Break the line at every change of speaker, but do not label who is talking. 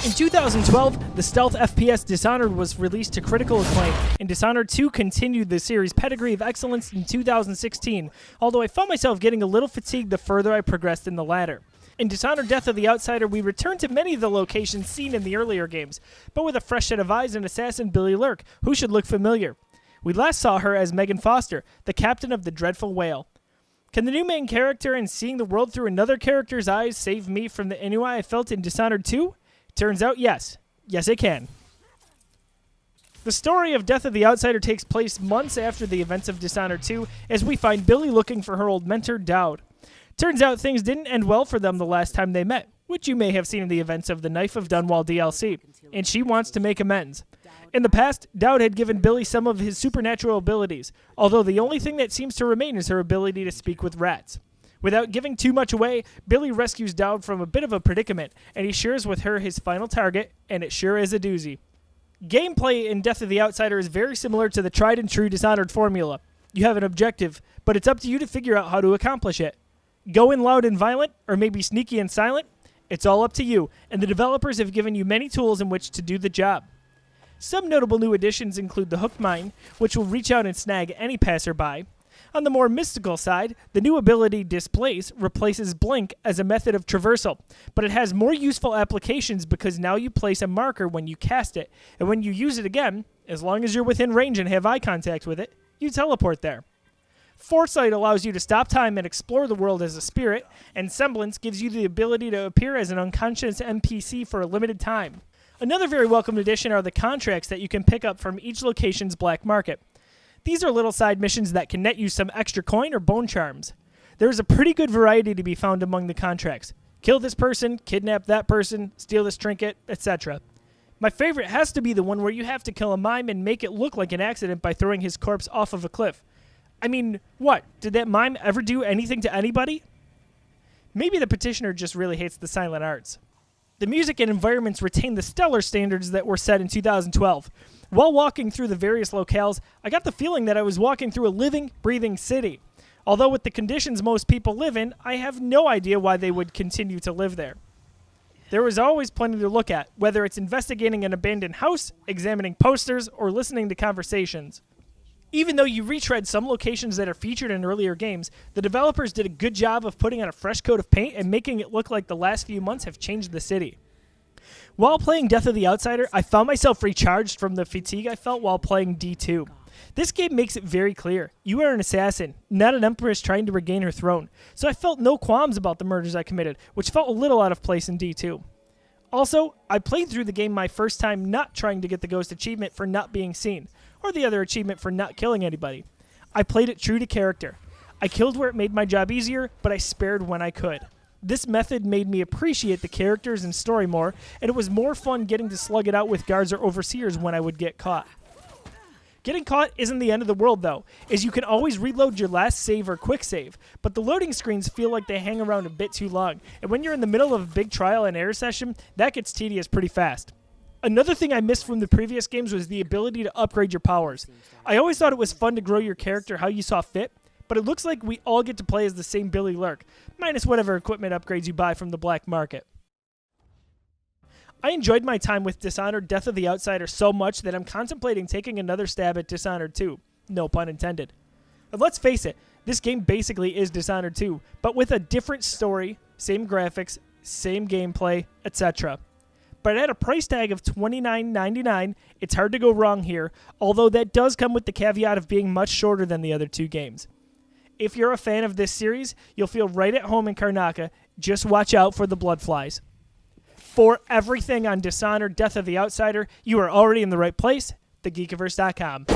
In 2012, the stealth FPS Dishonored was released to critical acclaim, and Dishonored 2 continued the series' pedigree of excellence in 2016, although I found myself getting a little fatigued the further I progressed in the latter. In Dishonored Death of the Outsider, we returned to many of the locations seen in the earlier games, but with a fresh set of eyes and assassin Billy Lurk, who should look familiar. We last saw her as Megan Foster, the captain of the Dreadful Whale. Can the new main character and seeing the world through another character's eyes save me from the ennui I felt in Dishonored 2? Turns out, yes. Yes, it can. The story of Death of the Outsider takes place months after the events of Dishonored 2, as we find Billy looking for her old mentor, Dowd. Turns out things didn't end well for them the last time they met, which you may have seen in the events of the Knife of Dunwall DLC, and she wants to make amends. In the past, Dowd had given Billy some of his supernatural abilities, although the only thing that seems to remain is her ability to speak with rats. Without giving too much away, Billy rescues Dowd from a bit of a predicament, and he shares with her his final target, and it sure is a doozy. Gameplay in Death of the Outsider is very similar to the tried and true Dishonored formula. You have an objective, but it's up to you to figure out how to accomplish it. Go in loud and violent, or maybe sneaky and silent? It's all up to you, and the developers have given you many tools in which to do the job. Some notable new additions include the Hooked Mine, which will reach out and snag any passerby. On the more mystical side, the new ability Displace replaces Blink as a method of traversal, but it has more useful applications because now you place a marker when you cast it, and when you use it again, as long as you're within range and have eye contact with it, you teleport there. Foresight allows you to stop time and explore the world as a spirit, and Semblance gives you the ability to appear as an unconscious NPC for a limited time. Another very welcome addition are the contracts that you can pick up from each location's black market. These are little side missions that can net you some extra coin or bone charms. There is a pretty good variety to be found among the contracts. Kill this person, kidnap that person, steal this trinket, etc. My favorite has to be the one where you have to kill a mime and make it look like an accident by throwing his corpse off of a cliff. I mean, what? Did that mime ever do anything to anybody? Maybe the petitioner just really hates the silent arts. The music and environments retain the stellar standards that were set in 2012. While walking through the various locales, I got the feeling that I was walking through a living, breathing city. Although with the conditions most people live in, I have no idea why they would continue to live there. There is always plenty to look at, whether it's investigating an abandoned house, examining posters, or listening to conversations. Even though you retread some locations that are featured in earlier games, the developers did a good job of putting on a fresh coat of paint and making it look like the last few months have changed the city. While playing Death of the Outsider, I found myself recharged from the fatigue I felt while playing D2. This game makes it very clear. You are an assassin, not an empress trying to regain her throne, so I felt no qualms about the murders I committed, which felt a little out of place in D2. Also, I played through the game my first time not trying to get the ghost achievement for not being seen, or the other achievement for not killing anybody. I played it true to character. I killed where it made my job easier, but I spared when I could. This method made me appreciate the characters and story more, and it was more fun getting to slug it out with guards or overseers when I would get caught. Getting caught isn't the end of the world though, as you can always reload your last save or quick save, but the loading screens feel like they hang around a bit too long, and when you're in the middle of a big trial and error session, that gets tedious pretty fast. Another thing I missed from the previous games was the ability to upgrade your powers. I always thought it was fun to grow your character how you saw fit, but it looks like we all get to play as the same Billy Lurk, minus whatever equipment upgrades you buy from the black market. I enjoyed my time with Dishonored Death of the Outsider so much that I'm contemplating taking another stab at Dishonored 2. No pun intended. And let's face it, this game basically is Dishonored 2, but with a different story, same graphics, same gameplay, etc. But at a price tag of $29.99, it's hard to go wrong here, although that does come with the caveat of being much shorter than the other two games. If you're a fan of this series, you'll feel right at home in Karnaca. Just watch out for the bloodflies. For everything on Dishonored Death of the Outsider, you are already in the right place, thegeekiverse.com.